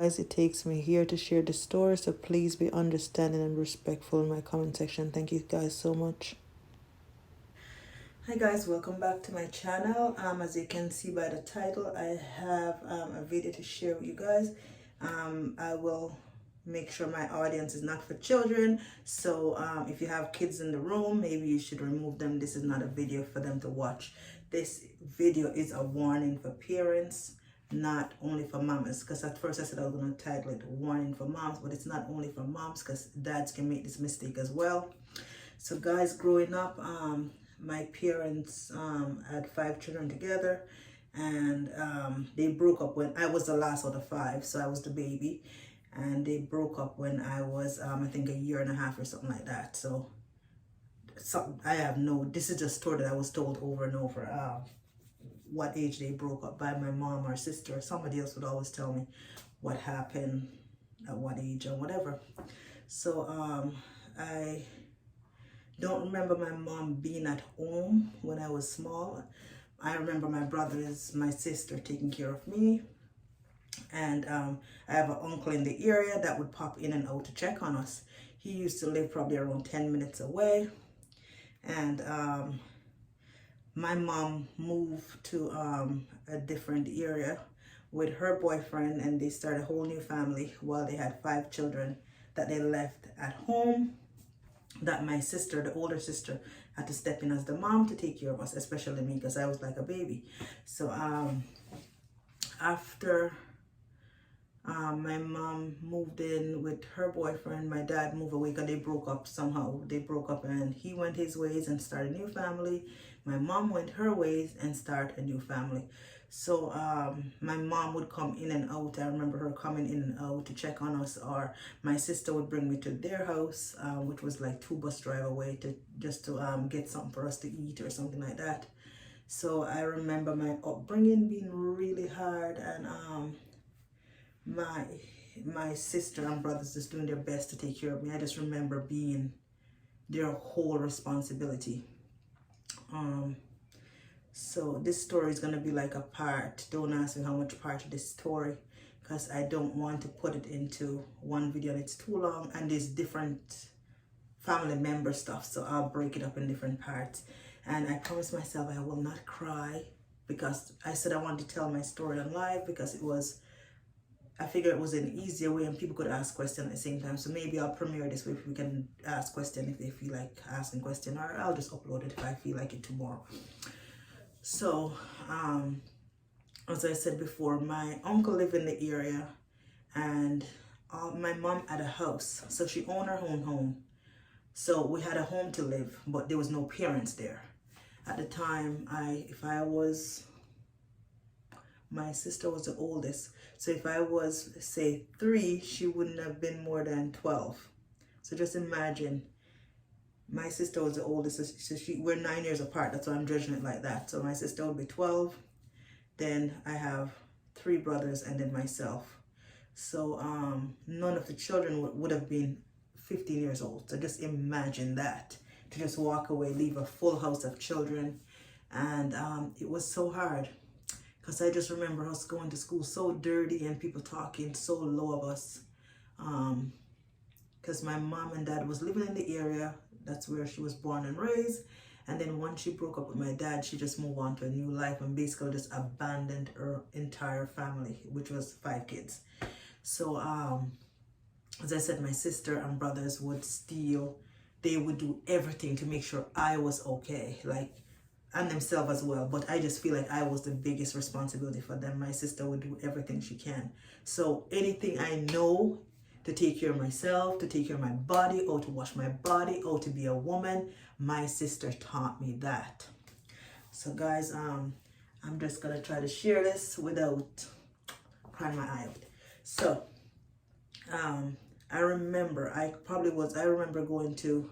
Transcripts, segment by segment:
Guys, it takes me here to share the story, so please be understanding and respectful in my comment section. Thank you guys so much. Hi guys, welcome back to my channel. As you can see by the title, I have a video to share with you guys. I will make sure my audience is not for children, so if you have kids in the room, maybe you should remove them. This is not a video for them to watch. This video is a warning for parents, not only for mamas, because at first I said I was going to title it warning for moms, but it's not only for moms, because dads can make this mistake as well. So guys, growing up, my parents had 5 children together, and they broke up when I was the last out of 5, so I was the baby, and they broke up when I was I think a year and a half or something like that. So I have this is just a story that I was told over and over. What age they broke up by my mom or sister, or somebody else would always tell me what happened at what age or whatever. So I don't remember my mom being at home when I was small. I remember my brothers, my sister taking care of me, and I have an uncle in the area that would pop in and out to check on us. He used to live probably around 10 minutes away, and my mom moved to a different area with her boyfriend, and they started a whole new family while they had 5 children that they left at home, that my sister, the older sister, had to step in as the mom to take care of us, especially me, because I was like a baby. So after my mom moved in with her boyfriend, my dad moved away because they broke up somehow. They broke up and he went his ways and started a new family. My mom went her ways and started a new family. So my mom would come in and out. I remember her coming in and out to check on us, or my sister would bring me to their house, which was like 2 bus drive away, to get something for us to eat or something like that. So I remember my upbringing being really hard, and my sister and brothers just doing their best to take care of me. I just remember being their whole responsibility. So this story is going to be like a part. Don't ask me how much part of this story, because I don't want to put it into one video and it's too long, and there's different family member stuff, so I'll break it up in different parts. And I promised myself I will not cry, because I said I wanted to tell my story on live, because I figured it was an easier way and people could ask questions at the same time. So maybe I'll premiere this way if we can ask questions if they feel like asking questions, or I'll just upload it if I feel like it tomorrow. So as I said before, my uncle lived in the area, and my mom had a house, so she owned her own home. So we had a home to live, but there was no parents there at the time. My sister was the oldest, so if I was, say, 3, she wouldn't have been more than 12. So just imagine, my sister was the oldest, so we're 9 years apart. That's why I'm judging it like that. So my sister would be 12, then I have 3 brothers, and then myself. So none of the children would have been 15 years old. So just imagine that, to just walk away, leave a full house of children. And it was so hard, because I just remember us going to school so dirty and people talking so low of us, because my mom and dad was living in the area. That's where she was born and raised. And then once she broke up with my dad, she just moved on to a new life and basically just abandoned her entire family, which was 5 kids. So as I said, my sister and brothers would steal. They would do everything to make sure I was okay, and themselves as well. But I just feel like I was the biggest responsibility for them. My sister would do everything she can. So anything I know to take care of myself, to take care of my body, or to wash my body, or to be a woman, my sister taught me that. So guys, I'm just gonna try to share this without crying my eye out. So I remember going to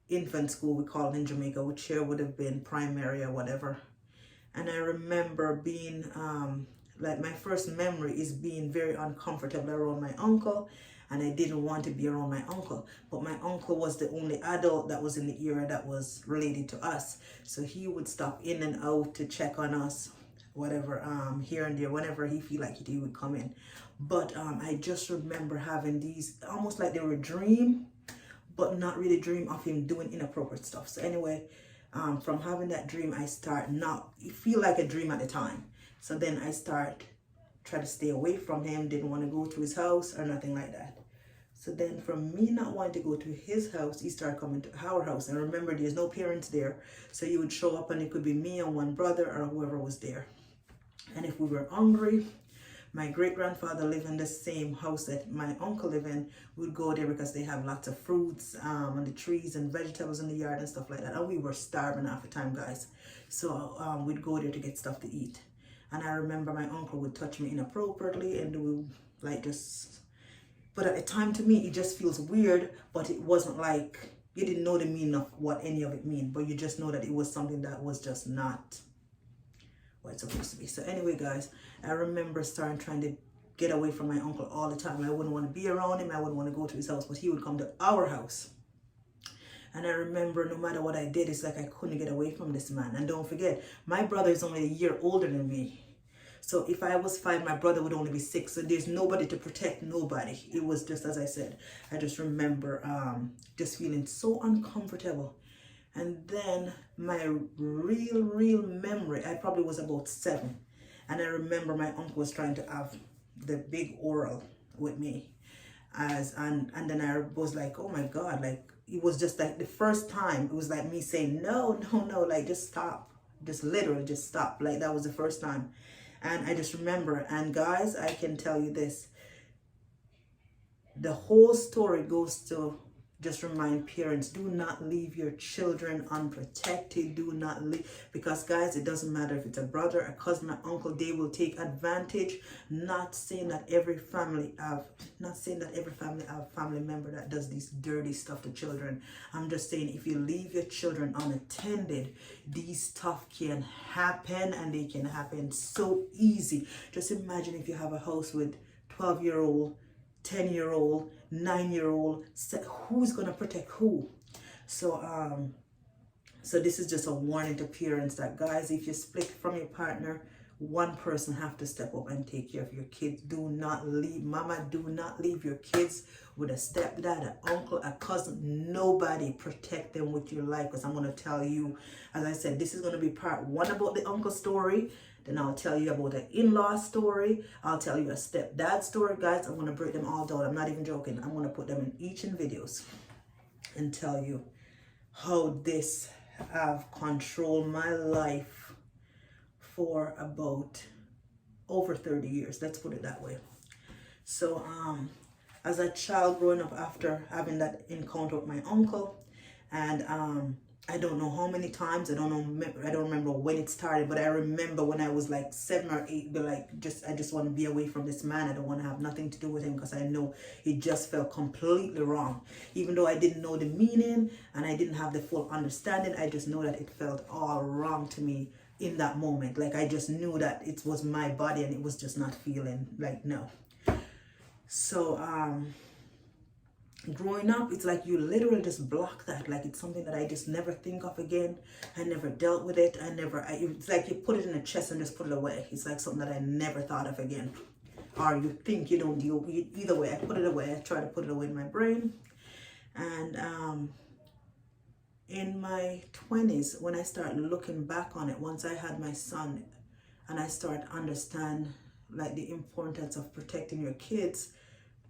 infant school, we call it in Jamaica, which here would have been primary or whatever. And I remember being my first memory is being very uncomfortable around my uncle, and I didn't want to be around my uncle. But my uncle was the only adult that was in the area that was related to us, so he would stop in and out to check on us, whatever, here and there. Whenever he feel like it, he would come in. But I just remember having these almost like they were a dream, but not really dream of him doing inappropriate stuff. So anyway, from having that dream, I start not feel like a dream at the time. So then I start try to stay away from him, didn't want to go to his house or nothing like that. So then from me not wanting to go to his house, he started coming to our house. And remember, there's no parents there. So he would show up and it could be me and one brother or whoever was there. And if we were hungry, my great-grandfather lived in the same house that my uncle lived in. We'd go there because they have lots of fruits on the trees and vegetables in the yard and stuff like that. And we were starving half the time, guys. So we'd go there to get stuff to eat. And I remember my uncle would touch me inappropriately and we like just... But at the time, to me, it just feels weird, but it wasn't like, you didn't know the meaning of what any of it mean, but you just know that it was something that was just not what it's supposed to be. So anyway, guys, I remember trying to get away from my uncle all the time. I wouldn't want to be around him. I wouldn't want to go to his house, but he would come to our house. And I remember no matter what I did, it's like I couldn't get away from this man. And don't forget, my brother is only a year older than me. So if I was 5, my brother would only be 6. So there's nobody to protect nobody. It was just, as I said, I just remember just feeling so uncomfortable. And then my real memory, I probably was about 7. And I remember my uncle was trying to have the big oral with me. And then I was like, oh my God, like it was just like the first time, it was like me saying, no, like just stop. Just literally just stop. Like that was the first time. And I just remember, and guys, I can tell you this, the whole story goes to just remind parents, do not leave your children unprotected. Do not leave, because guys, it doesn't matter if it's a brother, a cousin, an uncle, they will take advantage. Not saying that every family have family member that does this dirty stuff to children. I'm just saying, if you leave your children unattended, these stuff can happen, and they can happen so easy. Just imagine if you have a house with 12-year-old, 10-year-old, 9-year-old, who's gonna protect who? So so this is just a warning to parents that, guys, if you split from your partner, one person have to step up and take care of your kids. Do not leave, mama, do not leave your kids with a stepdad, an uncle, a cousin, nobody. Protect them with your life, because I'm going to tell you, as I said, this is going to be part 1 about the uncle story. Then I'll tell you about an in-law story. I'll tell you a stepdad story, guys. I'm going to break them all down. I'm not even joking. I'm going to put them in each in videos and tell you how this have controlled my life for about over 30 years. Let's put it that way. So as a child growing up, after having that encounter with my uncle, and I don't know how many times, I don't remember when it started, but I remember when I was like 7 or 8, but like I just want to be away from this man. I don't want to have nothing to do with him, because I know it just felt completely wrong. Even though I didn't know the meaning and I didn't have the full understanding, I just know that it felt all wrong to me in that moment. Like I just knew that it was my body and it was just not feeling like no. So growing up, it's like you literally just block that. Like it's something that I just never think of again. I never dealt with it. It's like you put it in a chest and just put it away. It's like something that I never thought of again. Or you think you don't deal with it. Either way, I put it away. I try to put it away in my brain. And in my 20s, when I started looking back on it, once I had my son and I started understand like the importance of protecting your kids,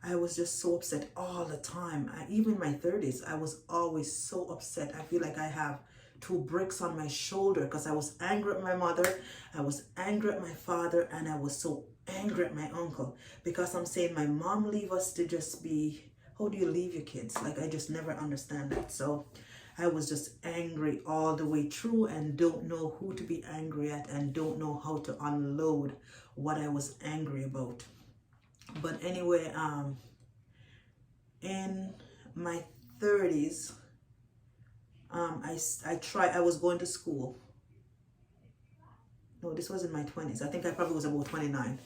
I was just so upset all the time. Even in my 30s, I was always so upset. I feel like I have 2 bricks on my shoulder, because I was angry at my mother, I was angry at my father, and I was so angry at my uncle, because I'm saying my mom leave us to just be, how do you leave your kids? Like I just never understand that. So I was just angry all the way through and don't know who to be angry at and don't know how to unload what I was angry about. But anyway, in my 30s, I was going to school. No, this was in my 20s. I think I probably was about 29.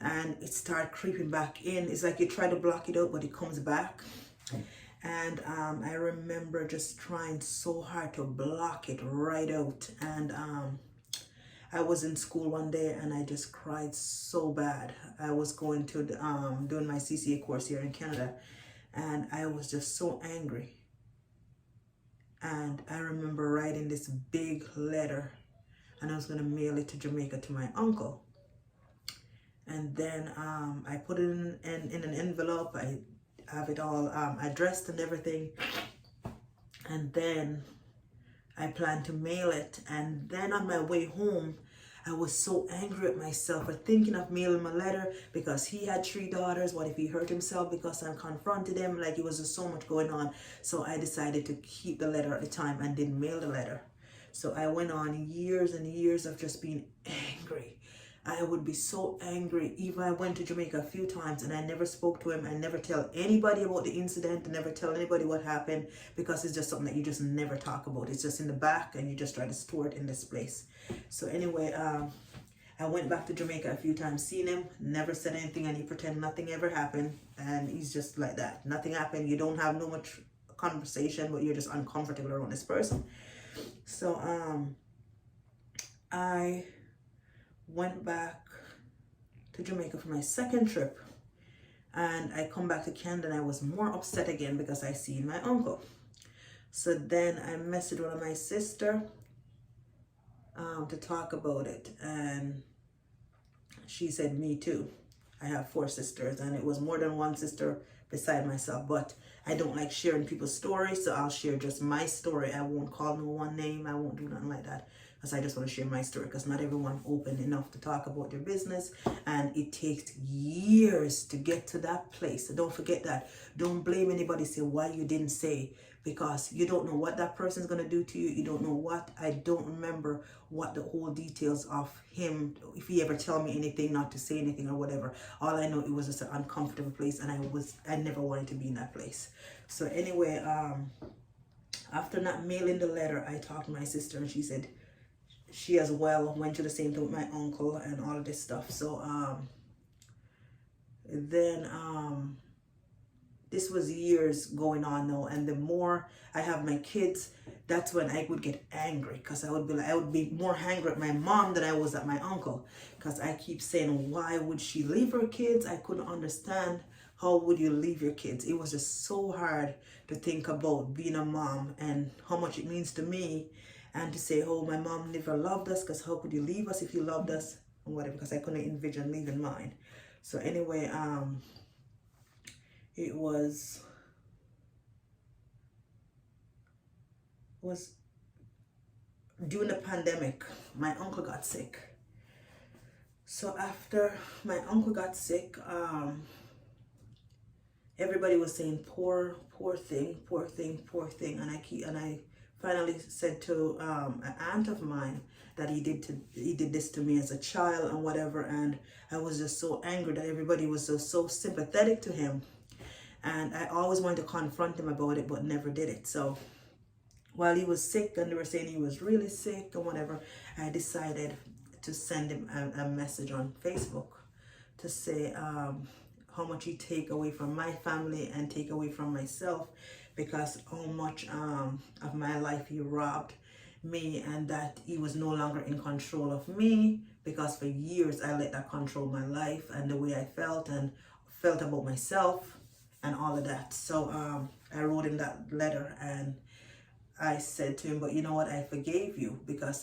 And it started creeping back in. It's like you try to block it out, but it comes back. And I remember just trying so hard to block it right out. And I was in school one day and I just cried so bad. I was going to doing my CCA course here in Canada, and I was just so angry. And I remember writing this big letter, and I was going to mail it to Jamaica to my uncle. And then I put it in an envelope. I have it all addressed and everything. And then I planned to mail it. And then on my way home, I was so angry at myself for thinking of mailing my letter, because he had 3 daughters. What if he hurt himself because I confronted him? Like, it was just so much going on. So I decided to keep the letter at the time and didn't mail the letter. So I went on years and years of just being angry. I would be so angry. Even I went to Jamaica a few times and I never spoke to him. I never tell anybody about the incident. I never tell anybody what happened, because it's just something that you just never talk about. It's just in the back and you just try to store it in this place. So anyway, I went back to Jamaica a few times, seen him, never said anything, and he pretend nothing ever happened. And he's just like that. Nothing happened. You don't have no much conversation, but you're just uncomfortable around this person. So I went back to Jamaica for my second trip, and I come back to Canada and I was more upset again because I seen my uncle. So then I messaged one of my sister to talk about it, and she said, me too. I have 4 sisters, and it was more than one sister beside myself, but I don't like sharing people's stories, so I'll share just my story. I won't call no one name. I won't do nothing like that, because I just want to share my story, because not everyone open enough to talk about their business, and it takes years to get to that place. So don't forget that. Don't blame anybody, say why you didn't say, because you don't know what that person's going to do to you. You don't know what. I don't remember what the whole details of him, if he ever tell me anything, not to say anything or whatever. All I know, it was just an uncomfortable place, and I never wanted to be in that place. So anyway, after not mailing the letter, I talked to my sister, and she said she as well went to the same thing with my uncle and all of this stuff. So then this was years going on now, and the more I have my kids, that's when I would get angry, because I would be more angry at my mom than I was at my uncle, because I keep saying, why would she leave her kids? I couldn't understand, how would you leave your kids? It was just so hard to think about being a mom and how much it means to me, and to say, oh, my mom never loved us, because how could you leave us if you loved us, or whatever, because I couldn't envision leaving mine. So anyway, it was during the pandemic, my uncle got sick. So after my uncle got sick, everybody was saying poor thing, and I finally said to an aunt of mine that he did this to me as a child and whatever, and I was just so angry that everybody was so sympathetic to him. And I always wanted to confront him about it, but never did it. So while he was sick and they were saying he was really sick and whatever, I decided to send him a message on Facebook to say how much he take away from my family and take away from myself, because how much of my life he robbed me, and that he was no longer in control of me, because for years I let that control my life and the way I felt about myself and all of that. So I wrote him that letter, and I said to him, but you know what, I forgave you, because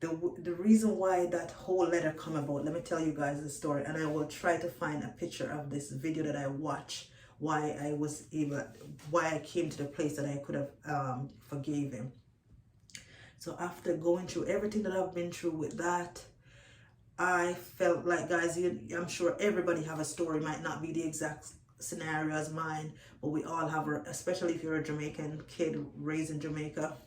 the reason why that whole letter come about, let me tell you guys the story, and I will try to find a picture of this video that I watched, why I came to the place that I could have forgave him. So after going through everything that I've been through with that, I felt like, guys, I'm sure everybody have a story, might not be the exact scenario as mine, but we all have, especially if you're a Jamaican kid raised in Jamaica.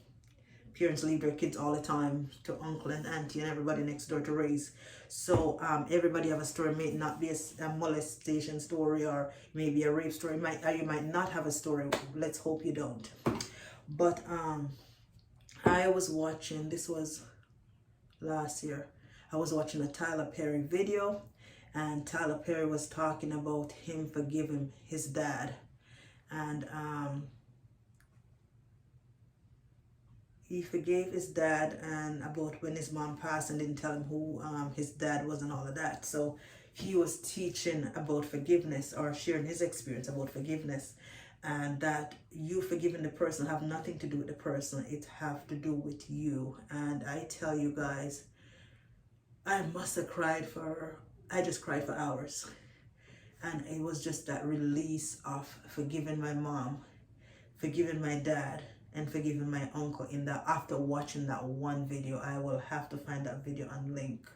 Parents leave their kids all the time to uncle and auntie and everybody next door to raise. So everybody have a story. May not be a molestation story, or maybe a rape story. You might not have a story. Let's hope you don't. But I was watching, this was last year, I was watching a Tyler Perry video, and Tyler Perry was talking about him forgiving his dad. And he forgave his dad, and about when his mom passed, and didn't tell him who his dad was and all of that. So he was teaching about forgiveness, or sharing his experience about forgiveness, and that you forgiving the person have nothing to do with the person. It have to do with you. And I tell you guys, I must have cried I just cried for hours. And it was just that release of forgiving my mom, forgiving my dad, and forgiving my uncle. In that, after watching that one video, I will have to find that video and link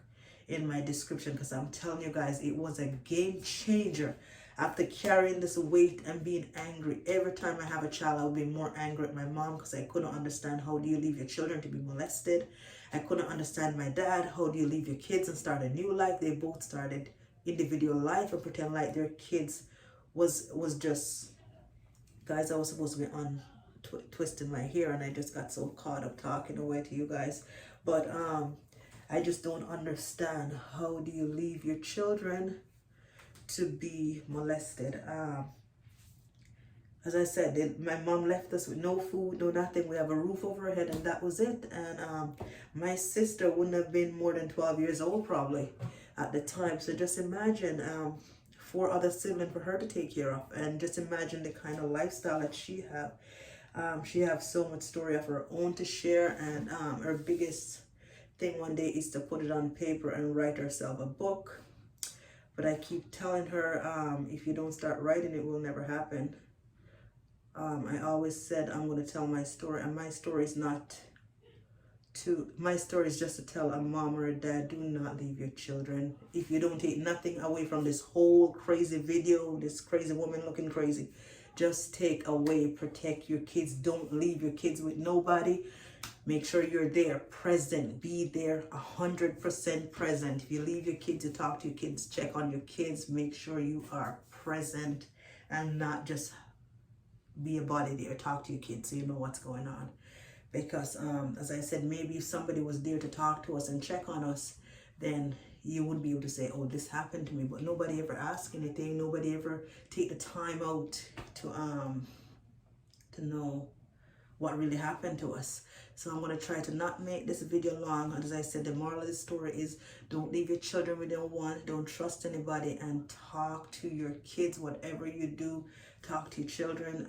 in my description, because I'm telling you guys, it was a game changer. After carrying this weight and being angry, every time I have a child, I would be more angry at my mom, because I couldn't understand, how do you leave your children to be molested? I couldn't understand my dad. How do you leave your kids and start a new life? They both started individual life and pretend like their kids was just, guys, I was supposed to be on twisting my hair, and I just got so caught up talking away to you guys. But I just don't understand, how do you leave your children to be molested? As I said, my mom left us with no food, no nothing. We have a roof over our head, and that was it. And my sister wouldn't have been more than 12 years old probably at the time. So just imagine 4 other siblings for her to take care of, and just imagine the kind of lifestyle that she have. She has so much story of her own to share, and her biggest thing one day is to put it on paper and write herself a book. But I keep telling her, if you don't start writing, it will never happen. I always said I'm going to tell my story, and my story is just to tell a mom or a dad, do not leave your children. If you don't take nothing away from this whole crazy video, this crazy woman looking crazy, just take away, protect your kids. Don't leave your kids with nobody. Make sure you're there, present, be there, 100% present. If you leave your kids, you talk to your kids, check on your kids, make sure you are present, and not just be a body there. Talk to your kids so you know what's going on. Because as I said, maybe if somebody was there to talk to us and check on us, then you wouldn't be able to say, oh, this happened to me. But nobody ever asked anything. Nobody ever take the time out to know what really happened to us. So I'm going to try to not make this video long. As I said, the moral of the story is, don't leave your children with no one. Don't trust anybody, and talk to your kids. Whatever you do, talk to your children.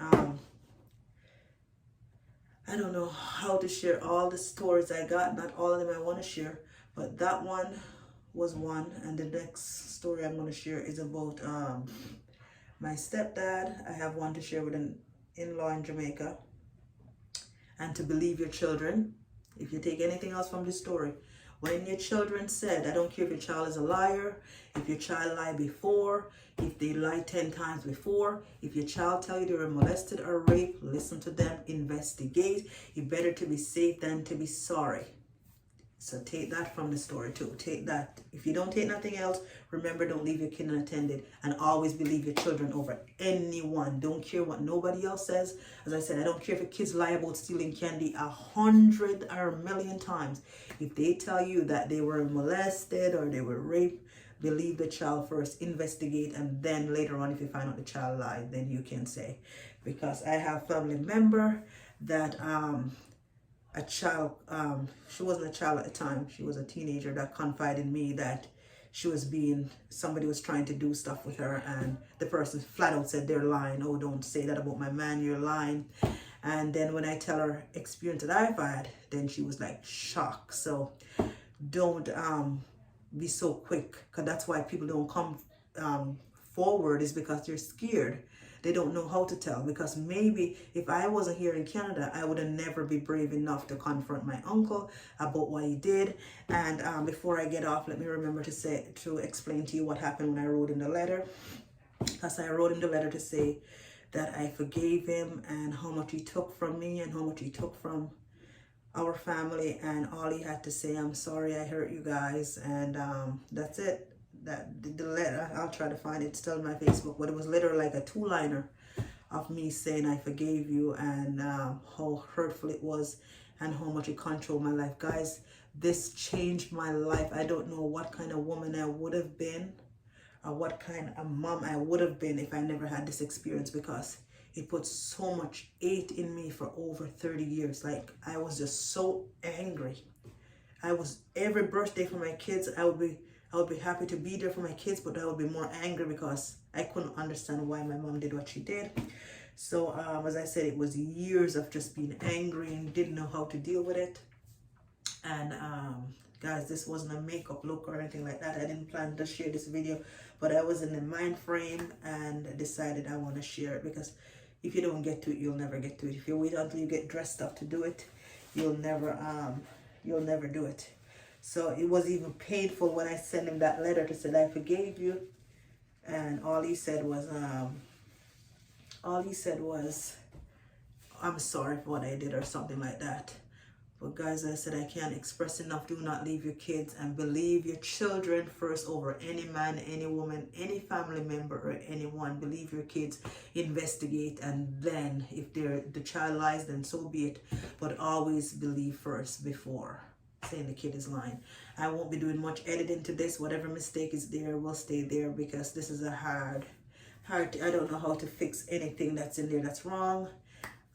I don't know how to share all the stories I got. Not all of them I want to share, but that one was one. And the next story I'm going to share is about my stepdad. I have one to share with an in-law in Jamaica. And to believe your children. If you take anything else from this story, when your children said, I don't care if your child is a liar, if your child lied before, if they lied 10 times before, if your child tell you they were molested or raped, listen to them, investigate. It's better to be safe than to be sorry. So take that from the story too. Take that. If you don't take nothing else, remember, don't leave your kid unattended, and always believe your children over anyone. Don't care what nobody else says. As I said, I don't care if your kids lie about stealing candy 100 or 1,000,000 times. If they tell you that they were molested or they were raped, believe the child first, investigate, and then later on, if you find out the child lied, then you can say. Because I have family member that a child, she wasn't a child at the time, she was a teenager, that confided in me that somebody was trying to do stuff with her, and the person flat out said, they're lying. Oh, don't say that about my man, you're lying. And then when I tell her experience that I've had, then she was like shocked. So don't be so quick, because that's why people don't come forward, is because they're scared. They don't know how to tell, because maybe if I wasn't here in Canada, I would have never be brave enough to confront my uncle about what he did. And before I get off, let me remember to explain to you what happened when I wrote in the letter. Because I wrote in the letter to say that I forgave him, and how much he took from me and how much he took from our family, and all he had to say, I'm sorry I hurt you guys, and that's it. That the letter, I'll try to find it, it's still on my Facebook, but it was literally like a 2-liner of me saying I forgave you, and how hurtful it was, and how much it controlled my life. Guys, this changed my life. I don't know what kind of woman I would have been, or what kind of mom I would have been if I never had this experience, because it put so much hate in me for over 30 years. Like, I was just so angry. I was, every birthday for my kids, I would be happy to be there for my kids, but I would be more angry because I couldn't understand why my mom did what she did. So as I said, it was years of just being angry and didn't know how to deal with it. And guys, this wasn't a makeup look or anything like that. I didn't plan to share this video, but I was in the mind frame and decided I want to share it, because if you don't get to it, you'll never get to it. If you wait until you get dressed up to do it, you'll never do it. So it was even painful when I sent him that letter to say I forgave you, and all he said was I'm sorry for what I did, or something like that. But guys, I said I can't express enough. Do not leave your kids, and believe your children first over any man, any woman, any family member, or anyone. Believe your kids, investigate, and then if the child lies, then so be it. But always believe first before saying the kid is lying. I won't be doing much editing to this. Whatever mistake is there will stay there, because this is a hard, I don't know how to fix anything that's in there that's wrong.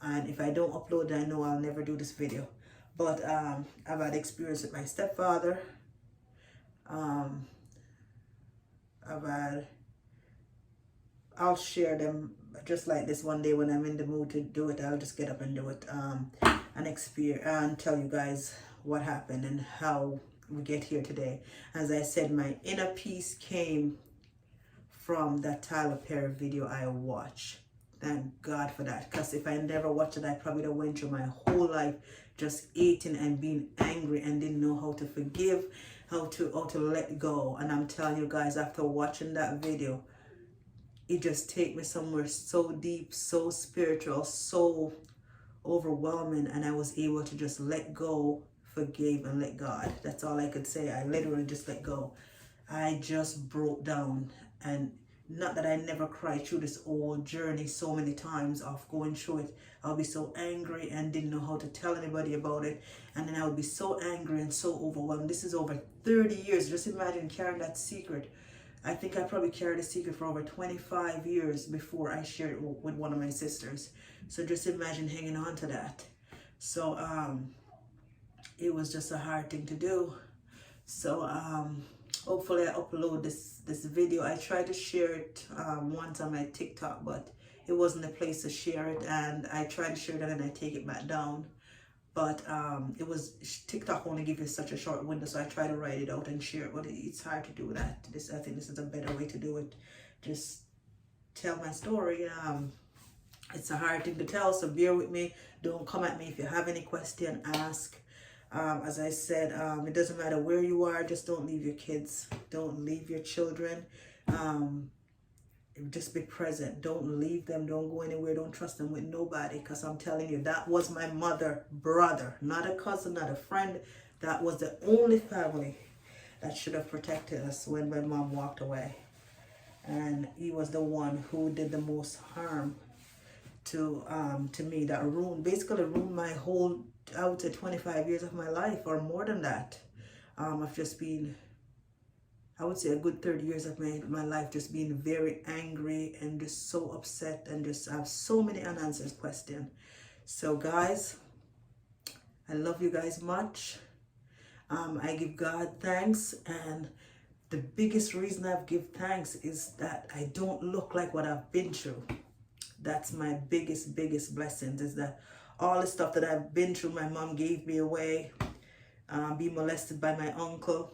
And if I don't upload it, I know I'll never do this video. But I've had experience with my stepfather. I'll share them just like this one day when I'm in the mood to do it. I'll just get up and do it and tell you guys what happened and how we get here today. As I said, my inner peace came from that Tyler Perry video I watched. Thank God for that, because if I never watched it, I probably would have went through my whole life just eating and being angry and didn't know how to forgive, how to let go. And I'm telling you guys, after watching that video, it just take me somewhere so deep, so spiritual, so overwhelming, and I was able to just let go, forgive, and let God. That's all I could say. I literally just let go. I just broke down. And not that I never cried through this whole journey so many times of going through it. I'll be so angry and didn't know how to tell anybody about it. And then I would be so angry and so overwhelmed. This is over 30 years. Just imagine carrying that secret. I think I probably carried a secret for over 25 years before I shared it with one of my sisters. So just imagine hanging on to that. So it was just a hard thing to do. So hopefully I upload this video. I tried to share it once on my TikTok, but it wasn't a place to share it, and I tried to share it and I take it back down. But it was, TikTok only gives you such a short window, so I try to write it out and share it, but it's hard to do that. I think this is a better way to do it. Just tell my story. It's a hard thing to tell, so bear with me. Don't come at me. If you have any question, ask. As I said, it doesn't matter where you are, just don't leave your kids, don't leave your children. Just be present. Don't leave them. Don't go anywhere. Don't trust them with nobody, because I'm telling you, that was my mother, brother, not a cousin, not a friend. That was the only family that should have protected us when my mom walked away. And he was the one who did the most harm to me, that basically ruined my whole, I would say, 25 years of my life, or more than that. I've just been, I would say, a good 30 years of my life just being very angry and just so upset and just have so many unanswered questions. So guys, I love you guys much. I give God thanks, and the biggest reason I give thanks is that I don't look like what I've been through. That's my biggest blessing, is that all the stuff that I've been through, my mom gave me away, being molested by my uncle,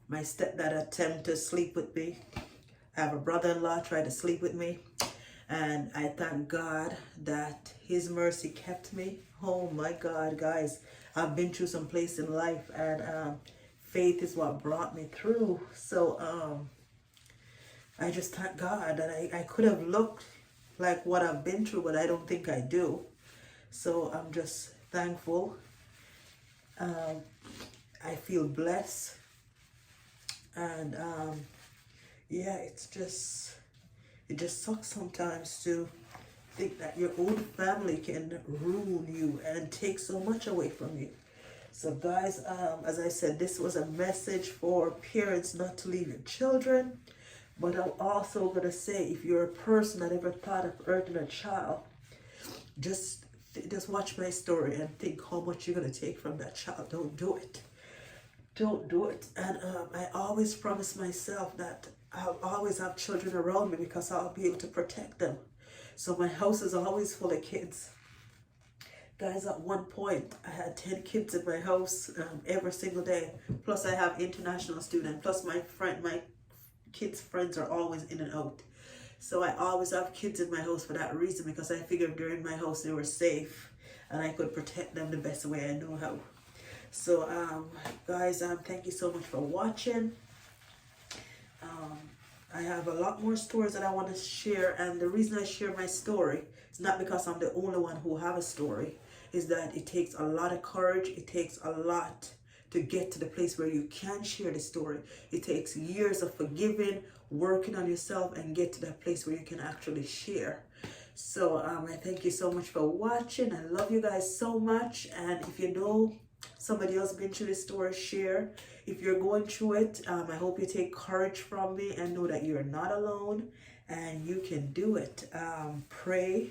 my stepdad attempted to sleep with me. I have a brother-in-law tried to sleep with me, and I thank God that his mercy kept me. Oh my God, guys, I've been through some place in life, and faith is what brought me through. So I just thank God that I could have looked like what I've been through, but I don't think I do. So I'm just thankful. I feel blessed. And yeah, it just sucks sometimes to think that your own family can ruin you and take so much away from you. So guys, as I said, this was a message for parents not to leave your children, But I'm also gonna say, if you're a person that ever thought of hurting a child, just watch my story and think how much you're gonna take from that child. Don't do it. Don't do it. And I always promise myself that I'll always have children around me because I'll be able to protect them. So my house is always full of kids. Guys, at one point, I had 10 kids in my house every single day. Plus, I have international students. Plus, my kids' friends are always in and out. So I always have kids in my house for that reason, because I figured during my house they were safe and I could protect them the best way I know how. So, guys, thank you so much for watching. I have a lot more stories that I want to share, and the reason I share my story is not because I'm the only one who have a story, is that it takes a lot of courage, it takes a lot to get to the place where you can share the story. It takes years of forgiving, working on yourself, and get to that place where you can actually share. So I thank you so much for watching. I love you guys so much, and if you know somebody else been through this story, share. If you're going through it, I hope you take courage from me and know that you're not alone and you can do it. Pray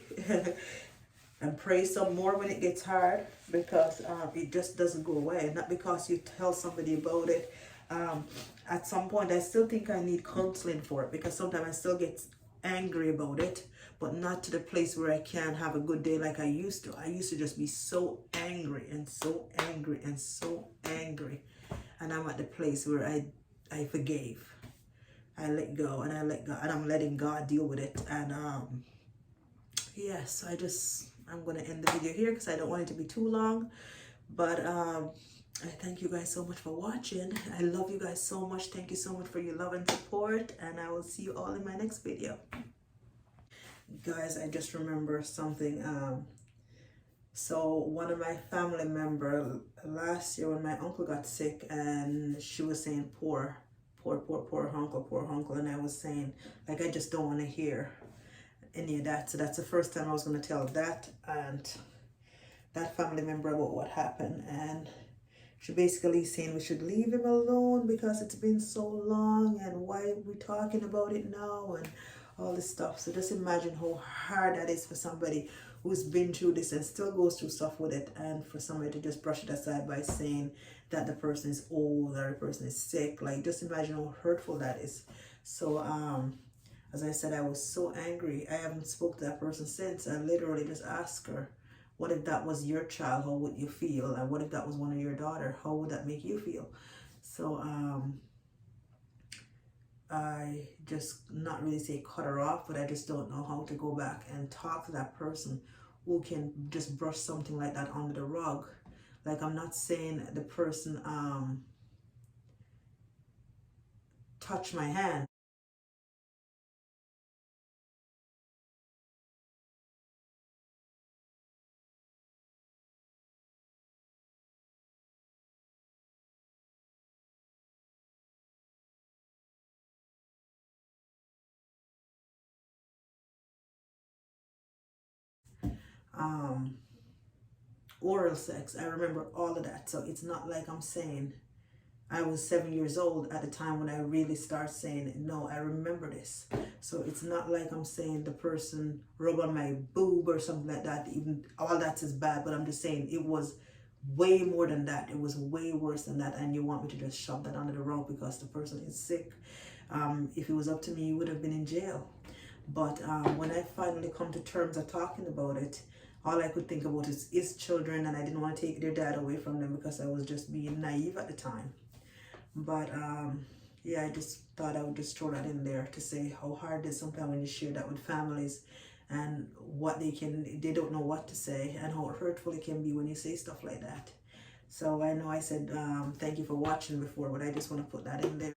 and pray some more when it gets hard, because it just doesn't go away. Not because you tell somebody about it. At some point, I still think I need counseling for it, because sometimes I still get angry about it, but not to the place where I can have a good day like I used to. I used to just be so angry and so angry and so angry. And I'm at the place where I forgave. I let go, and I let God, and I'm letting God deal with it. And yes, I'm gonna end the video here because I don't want it to be too long. But I thank you guys so much for watching. I love you guys so much. Thank you so much for your love and support, and I will see you all in my next video. Guys, I just remember something. So one of my family member last year when my uncle got sick, and she was saying poor uncle, and I was saying, like, I just don't want to hear any of that. So that's the first time I was going to tell that and that family member about what happened. And she basically saying we should leave him alone because it's been so long, and why are we talking about it now, and all this stuff. So just imagine how hard that is for somebody who's been through this and still goes through stuff with it, and for somebody to just brush it aside by saying that the person is old or the person is sick. Like, just imagine how hurtful that is. So as I said, I was so angry. I haven't spoke to that person since. I literally just asked her, what if that was your child? How would you feel? And what if that was one of your daughter? How would that make you feel? So I just, not really say cut her off, but I just don't know how to go back and talk to that person who can just brush something like that under the rug. Like, I'm not saying the person touch my hand. Oral sex, I remember all of that. So it's not like I'm saying I was 7 years old at the time when I really start saying it. No, I remember this. So it's not like I'm saying the person rub on my boob or something like that. Even all that is bad, but I'm just saying it was way more than that. It was way worse than that, and you want me to just shove that under the rug because the person is sick. If it was up to me, you would have been in jail. But when I finally come to terms of talking about it, all I could think about is his children, and I didn't want to take their dad away from them because I was just being naive at the time. But yeah, I just thought I would just throw that in there to say how hard it is sometimes when you share that with families, and what they don't know what to say, and how hurtful it can be when you say stuff like that. So I know I said thank you for watching before, but I just want to put that in there.